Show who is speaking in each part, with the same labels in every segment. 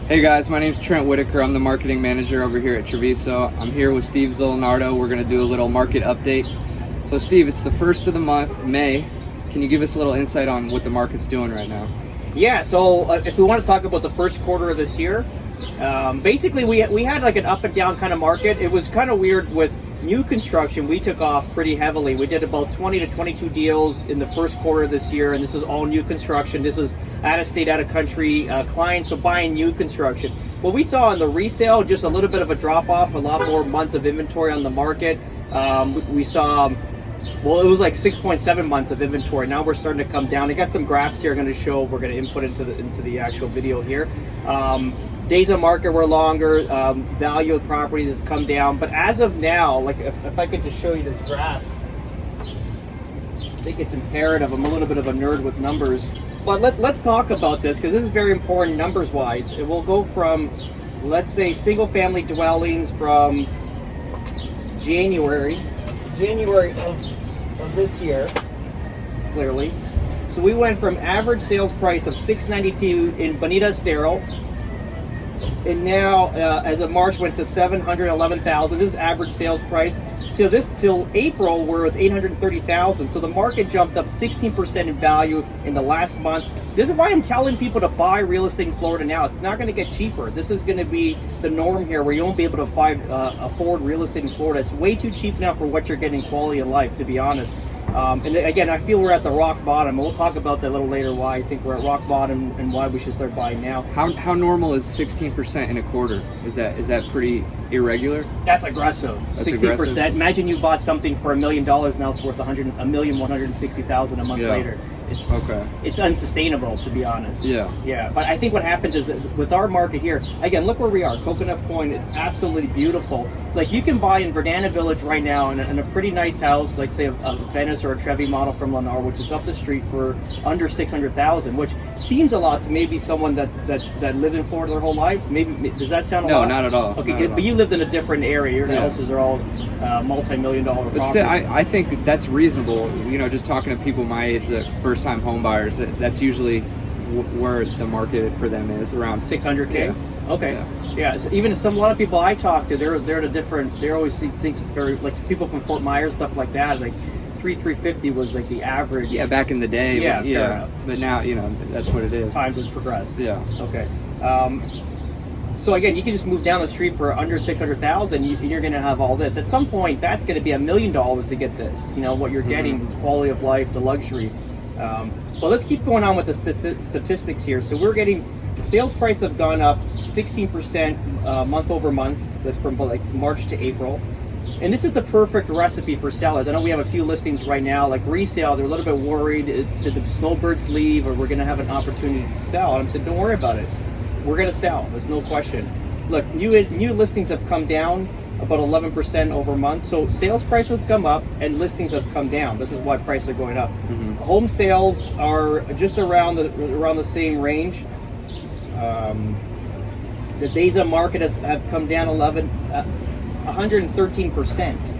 Speaker 1: Hey guys, my name's Trent Whitaker. I'm the marketing manager over here at Treviso. I'm here with Steve Zolonardo. We're going to do a little market update. So Steve, it's the first of the month, May. Can you give us a little insight on what the market's doing right now?
Speaker 2: Yeah, so if we want to talk about the first quarter of this year, basically we had like an up and down kind of market. It was kind of weird with new construction. We took off pretty heavily. We did about 20 to 22 deals in the first quarter of this year, and this is all new construction. This is out of state, out of country clients, so buying new construction. What we saw in the resale, just a little bit of a drop off, a lot more months of inventory on the market. We saw, well, it was like 6.7 months of inventory. Now we're starting to come down. I got some graphs here I'm going to show. We're going to input into the actual video here. Days on market were longer. Value of properties have come down. But as of now, like if I could just show you this graph, I think it's imperative. I'm a little bit of a nerd with numbers. But let's talk about this because this is very important numbers wise. It will go from, let's say, single family dwellings from January of this year, clearly. So we went from average sales price of $692 in Bonita Estero, and now as of March went to $711,000. This is average sales price till April, where it was $830,000. So the market jumped up 16% in value in the last month. This is why I'm telling people to buy real estate in Florida now. It's not going to get cheaper. This is going to be the norm here, where you won't be able to afford real estate in Florida. It's way too cheap now for what you're getting quality of life, to be honest. And again, I feel we're at the rock bottom. We'll talk about that a little later, why I think we're at rock bottom and why we should start buying now.
Speaker 1: How normal is 16% in a quarter? Is that pretty irregular?
Speaker 2: That's aggressive.
Speaker 1: That's
Speaker 2: 16%.
Speaker 1: aggressive?
Speaker 2: Imagine you bought something for $1 million, now it's worth $1,160,000 a month later. It's unsustainable, to be honest.
Speaker 1: Yeah.
Speaker 2: But I think what happens is that with our market here, again, look where we are, Coconut Point. It's absolutely beautiful. Like, you can buy in Verdana Village right now in a pretty nice house, like say a Venice or a Trevi model from Lennar, which is up the street for under $600,000, which seems a lot to maybe someone that lived in Florida their whole life. Maybe does that sound a lot?
Speaker 1: No, not at all.
Speaker 2: Okay, good. But you lived in a different area. Your houses are all multi-million-dollar properties.
Speaker 1: But still, I think that's reasonable. You know, just talking to people my age, that first-time home buyers, that's usually where the market for them is, around
Speaker 2: $600K.
Speaker 1: Yeah.
Speaker 2: Okay. Yeah. So even a lot of people I talk to, they're at a different. They always see things very, like people from Fort Myers, stuff like that. Like $350 was like the average.
Speaker 1: Yeah, back in the day.
Speaker 2: Yeah.
Speaker 1: But now, you know, that's what it is.
Speaker 2: Times has progressed.
Speaker 1: Yeah.
Speaker 2: Okay. So again, you can just move down the street for under $600,000. You're going to have all this. At some point, that's going to be $1 million to get this. You know what you're getting, the quality of life, the luxury. But let's keep going on with the statistics here. So we're getting sales price have gone up 16% month over month. That's from like March to April. And this is the perfect recipe for sellers. I know we have a few listings right now, like resale. They're a little bit worried. Did the snowbirds leave, or we're going to have an opportunity to sell? And I'm saying, don't worry about it. We're going to sell. There's no question. Look, new listings have come down about 11% over month. So sales prices have come up and listings have come down. This is why prices are going up. Home sales are just around the same range. The days on market have come down 113%.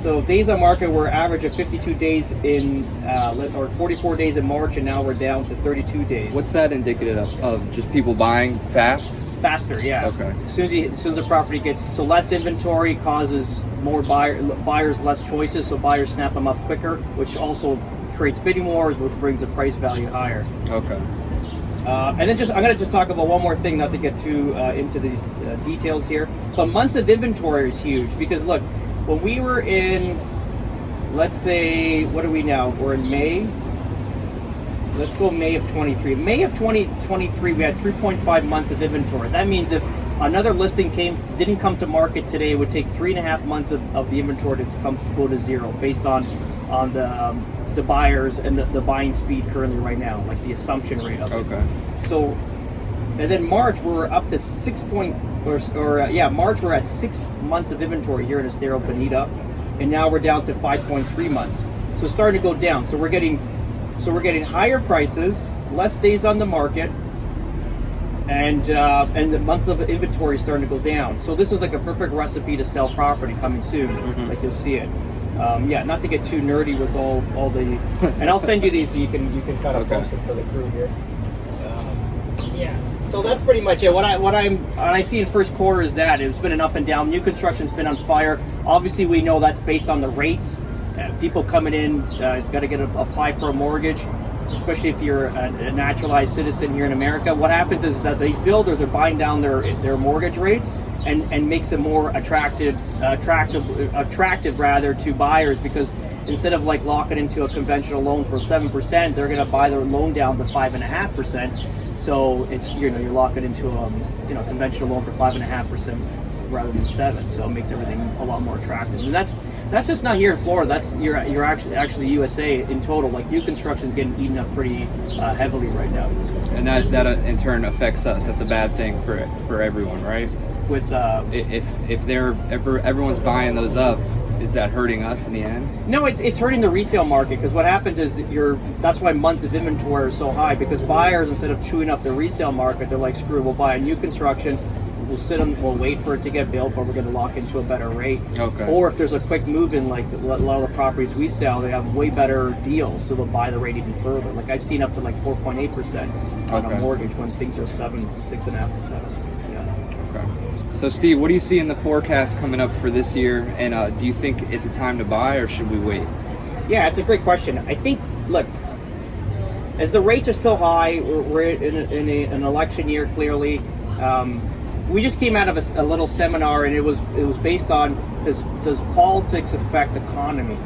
Speaker 2: So days on market were average of 52 days or 44 days in March, and now we're down to 32 days.
Speaker 1: What's that indicative of? Just people buying fast?
Speaker 2: Faster, yeah.
Speaker 1: Okay.
Speaker 2: As soon as the property gets, so less inventory causes more buyers less choices, so buyers snap them up quicker, which also creates bidding wars, which brings the price value higher.
Speaker 1: Okay.
Speaker 2: And then I'm going to just talk about one more thing, not to get too into these details here, but months of inventory is huge, because look, when we were in, let's say, what are we now? We're in May. Let's go May of 23. May of 2023, we had 3.5 months of inventory. That means if another listing didn't come to market today, it would take 3.5 months of the inventory to go to zero, based on the buyers and the buying speed currently right now, like the assumption rate of it.
Speaker 1: Okay.
Speaker 2: So, and then March we're up to March we're at 6 months of inventory here in Estero Bonita, and now we're down to 5.3 months. So it's starting to go down. So we're getting higher prices, less days on the market, and the months of inventory is starting to go down. So this is like a perfect recipe to sell property coming soon, like you'll see it. Not to get too nerdy with all the, and I'll send you these so you can kind of post it for the crew here. So that's pretty much it. What I see in first quarter is that it's been an up and down. New construction's been on fire. Obviously, we know that's based on the rates. People coming in got to apply for a mortgage, especially if you're a naturalized citizen here in America. What happens is that these builders are buying down their mortgage rates and makes it more attractive rather to buyers, because instead of like locking into a conventional loan for 7%, they're going to buy their loan down to 5.5%. So it's you're locking into a conventional loan for 5.5% rather than 7. So it makes everything a lot more attractive. And that's just not here in Florida. That's you're actually USA in total. Like new construction is getting eaten up pretty heavily right now.
Speaker 1: And that in turn affects us. That's a bad thing for everyone, right?
Speaker 2: With
Speaker 1: if everyone's buying those up, is that hurting us in the end?
Speaker 2: No, it's hurting the resale market, because what happens is that that's why months of inventory are so high, because buyers, instead of chewing up the resale market, they're like, screw it, we'll buy a new construction, we'll wait for it to get built, but we're going to lock into a better rate.
Speaker 1: Okay.
Speaker 2: Or if there's a quick move in, like a lot of the properties we sell, they have way better deals, so they'll buy the rate even further. Like I've seen up to like 4.8% on a mortgage when things are 6.5 to 7.
Speaker 1: Okay. So Steve, what do you see in the forecast coming up for this year? And do you think it's a time to buy, or should we wait?
Speaker 2: Yeah, it's a great question. I think, look, as the rates are still high, we're in an election year, clearly. We just came out of a little seminar, and it was based on does politics affect economy?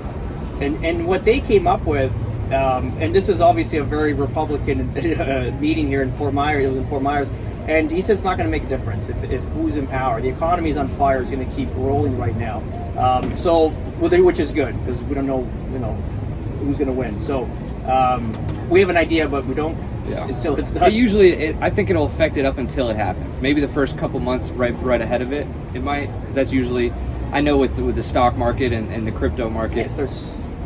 Speaker 2: And what they came up with, and this is obviously a very Republican meeting here in Fort Myers. It was in Fort Myers. And he said it's not going to make a difference if who's in power. The economy is on fire. It's going to keep rolling right now. Which is good, because we don't know, who's going to win. So we have an idea, but we don't until it's done.
Speaker 1: I think it'll affect it up until it happens. Maybe the first couple months right ahead of it might, because that's usually, I know with the stock market and the crypto market,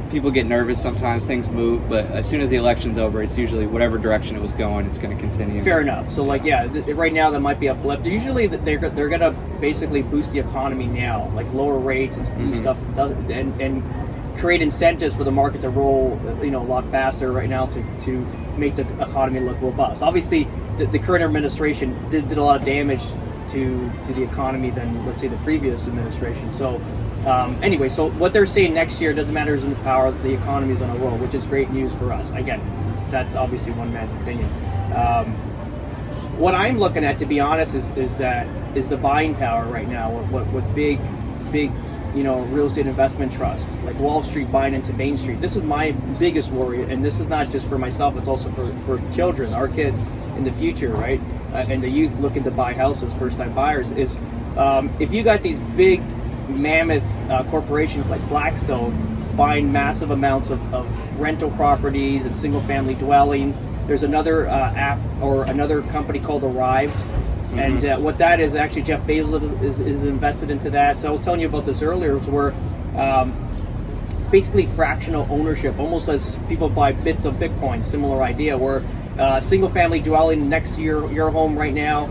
Speaker 1: people get nervous sometimes, things move, but as soon as the election's over, it's usually whatever direction it was going, it's going to continue.
Speaker 2: Fair enough. So right now there might be a blip. Usually they're going to basically boost the economy now, like lower rates and do stuff, and create incentives for the market to roll a lot faster right now to make the economy look robust. Obviously the current administration did a lot of damage to the economy than, let's say, the previous administration. So anyway, so what they're saying next year, doesn't matter who's in power, the economy is on a roll, which is great news for us. Again, that's obviously one man's opinion. What I'm looking at, to be honest, is the buying power right now with big real estate investment trusts like Wall Street buying into Main Street. This is my biggest worry, and this is not just for myself, it's also for children, our kids in the future, right? And the youth looking to buy houses, first-time buyers, is if you got these big mammoth corporations like Blackstone buying massive amounts of rental properties and single-family dwellings. There's another app or another company called Arrived, and what that is, actually Jeff Bezos is invested into that. So I was telling you about this earlier, where it's basically fractional ownership, almost as people buy bits of Bitcoin. Similar idea, where single-family dwelling next to your home right now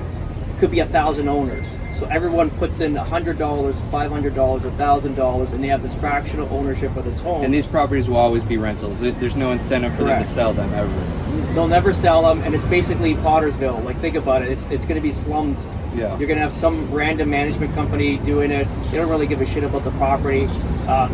Speaker 2: could be 1,000 owners. So everyone puts in $100, $500, $1,000, and they have this fractional ownership of this home.
Speaker 1: And these properties will always be rentals. There's no incentive for them to sell them ever.
Speaker 2: They'll never sell them, and it's basically Pottersville. Like, think about it. It's going to be slummed.
Speaker 1: Yeah.
Speaker 2: You're going to have some random management company doing it. They don't really give a shit about the property.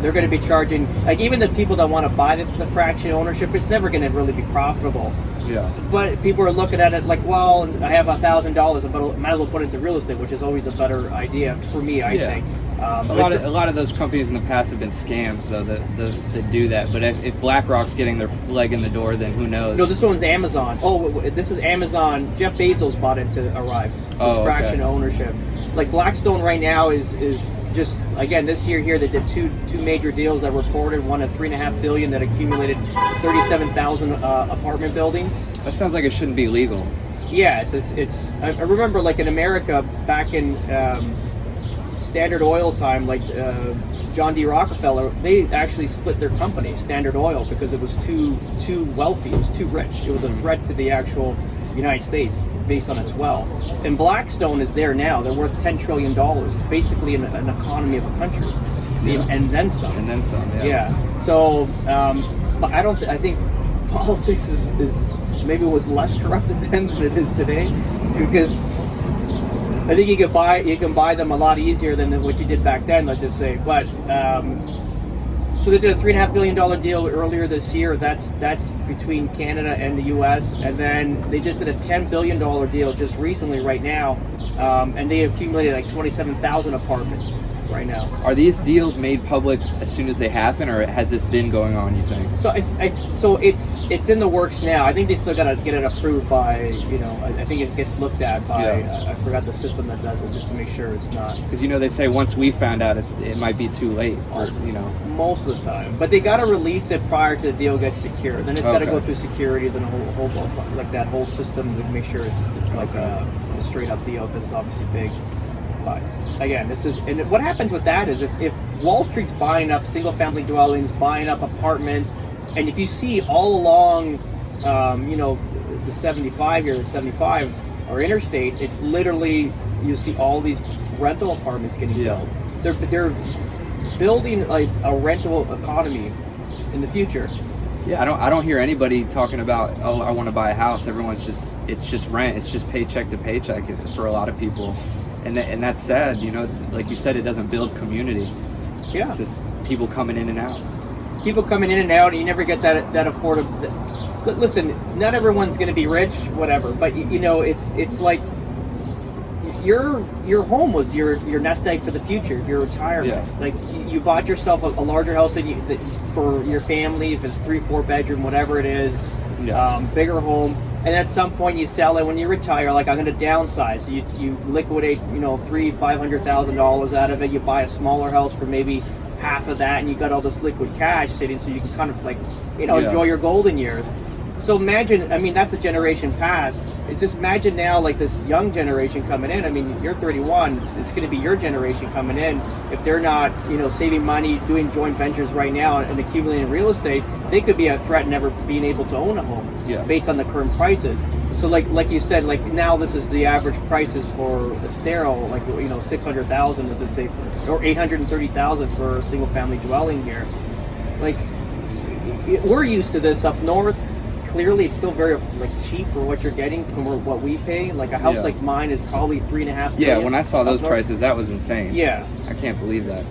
Speaker 2: They're going to be charging, like, even the people that want to buy this as a fractional ownership, it's never going to really be profitable.
Speaker 1: Yeah.
Speaker 2: But people are looking at it like, well, I have $1,000, but I might as well put it into real estate, which is always a better idea for me, I think.
Speaker 1: A lot of those companies in the past have been scams, though, that do that. But if BlackRock's getting their leg in the door, then who knows?
Speaker 2: No, this one's Amazon. Oh, this is Amazon. Jeff Bezos bought it to Arrive. This fraction ownership. Like Blackstone right now is just, again, this year here they did two major deals that reported. One, a $3.5 billion that accumulated 37,000 apartment buildings.
Speaker 1: That sounds like it shouldn't be legal.
Speaker 2: Yes, it's. I remember, like, in America back in Standard Oil time, like John D. Rockefeller, they actually split their company, Standard Oil, because it was too wealthy. It was too rich. It was a threat to the actual United States based on its wealth. And Blackstone is there now. They're worth $10 trillion. It's basically an economy of a country, and then some.
Speaker 1: And then some. Yeah.
Speaker 2: So, but I think politics is maybe it was less corrupted then than it is today, because I think you can buy them a lot easier than what you did back then. Let's just say, but so they did a $3.5 billion deal earlier this year. That's between Canada and the U.S. And then they just did a $10 billion deal just recently, right now, and they accumulated like 27,000 apartments right now.
Speaker 1: Are these deals made public as soon as they happen, or has this been going on, you think?
Speaker 2: So it's in the works now. I think they still gotta get it approved by, I think it gets looked at by, I forgot the system that does it, just to make sure it's not.
Speaker 1: Because they say once we found out, it might be too late for,
Speaker 2: Most of the time. But they gotta release it prior to the deal gets secured. Then it's gotta go through securities and a whole like that whole system to make sure it's like a straight up deal, because it's obviously big. But again, and what happens with that is if Wall Street's buying up single family dwellings, buying up apartments, and if you see all along, the 75 here, the 75 or interstate, it's literally, you see all these rental apartments getting built. They're building like a rental economy in the future.
Speaker 1: Yeah, I don't hear anybody talking about, oh, I want to buy a house. Everyone's it's just rent. It's just paycheck to paycheck for a lot of people. And that's sad, like you said, it doesn't build community.
Speaker 2: Yeah.
Speaker 1: It's just people coming in and out.
Speaker 2: People coming in and out, and you never get that affordable. Listen, not everyone's going to be rich, whatever, but it's like your home was your nest egg for the future, your retirement. Yeah. Like you bought yourself a larger house for your family, if it's 3-4 bedroom, whatever it is, bigger home. And at some point you sell it when you retire. Like, I'm going to downsize. You liquidate, $500,000 out of it. You buy a smaller house for maybe half of that, and you got all this liquid cash sitting, so you can kind of enjoy your golden years. So imagine, that's a generation past. It's just imagine now, like this young generation coming in. You're 31. It's going to be your generation coming in. If they're not, saving money, doing joint ventures right now, and accumulating real estate, they could be a threat never being able to own a home based on the current prices. So like you said, like now this is the average prices for a sterile, like 600,000, let's just say, or 830,000 for a single family dwelling here. Like, we're used to this up north. Clearly, it's still very cheap for what you're getting from what we pay. Like a house like mine is probably $3.5 million.
Speaker 1: Yeah, when I saw those prices, that was insane.
Speaker 2: Yeah,
Speaker 1: I can't believe that.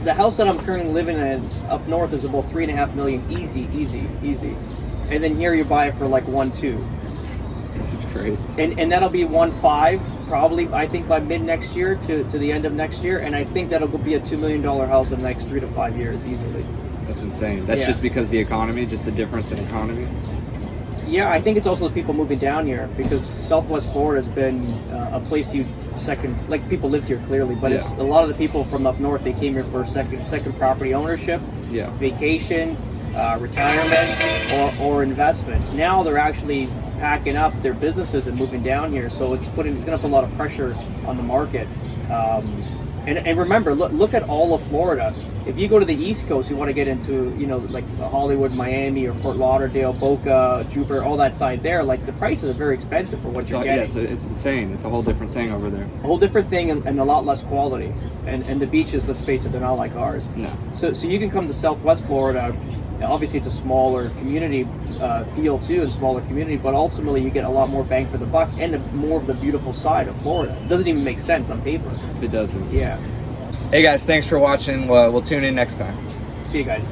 Speaker 2: The house that I'm currently living in up north is about $3.5 million, easy. And then here you buy it for like 1.2.
Speaker 1: This is crazy.
Speaker 2: And that'll be 1.5 probably, I think, by mid next year to the end of next year. And I think that'll be a $2 million house in the next 3 to 5 years easily.
Speaker 1: That's insane. That's just because the economy, just the difference in economy.
Speaker 2: Yeah, I think it's also the people moving down here, because Southwest Florida has been a place people lived here clearly, but it's a lot of the people from up north, they came here for second property ownership, vacation, retirement, or investment. Now they're actually packing up their businesses and moving down here, so it's going to put a lot of pressure on the market. And remember, look at all of Florida. If you go to the East Coast, you want to get into, like Hollywood, Miami, or Fort Lauderdale, Boca, Jupiter, all that side there, like the prices are very expensive for what you're getting.
Speaker 1: Yeah, it's insane. It's a whole different thing over there.
Speaker 2: A whole different thing, and a lot less quality. And the beaches, let's face it, they're not like ours.
Speaker 1: No.
Speaker 2: So you can come to Southwest Florida. Obviously, it's a smaller community feel too, and smaller community, but ultimately you get a lot more bang for the buck and more of the beautiful side of Florida. It doesn't even make sense on paper.
Speaker 1: It doesn't.
Speaker 2: Yeah.
Speaker 1: Hey guys, thanks for watching. We'll tune in next time.
Speaker 2: See you guys.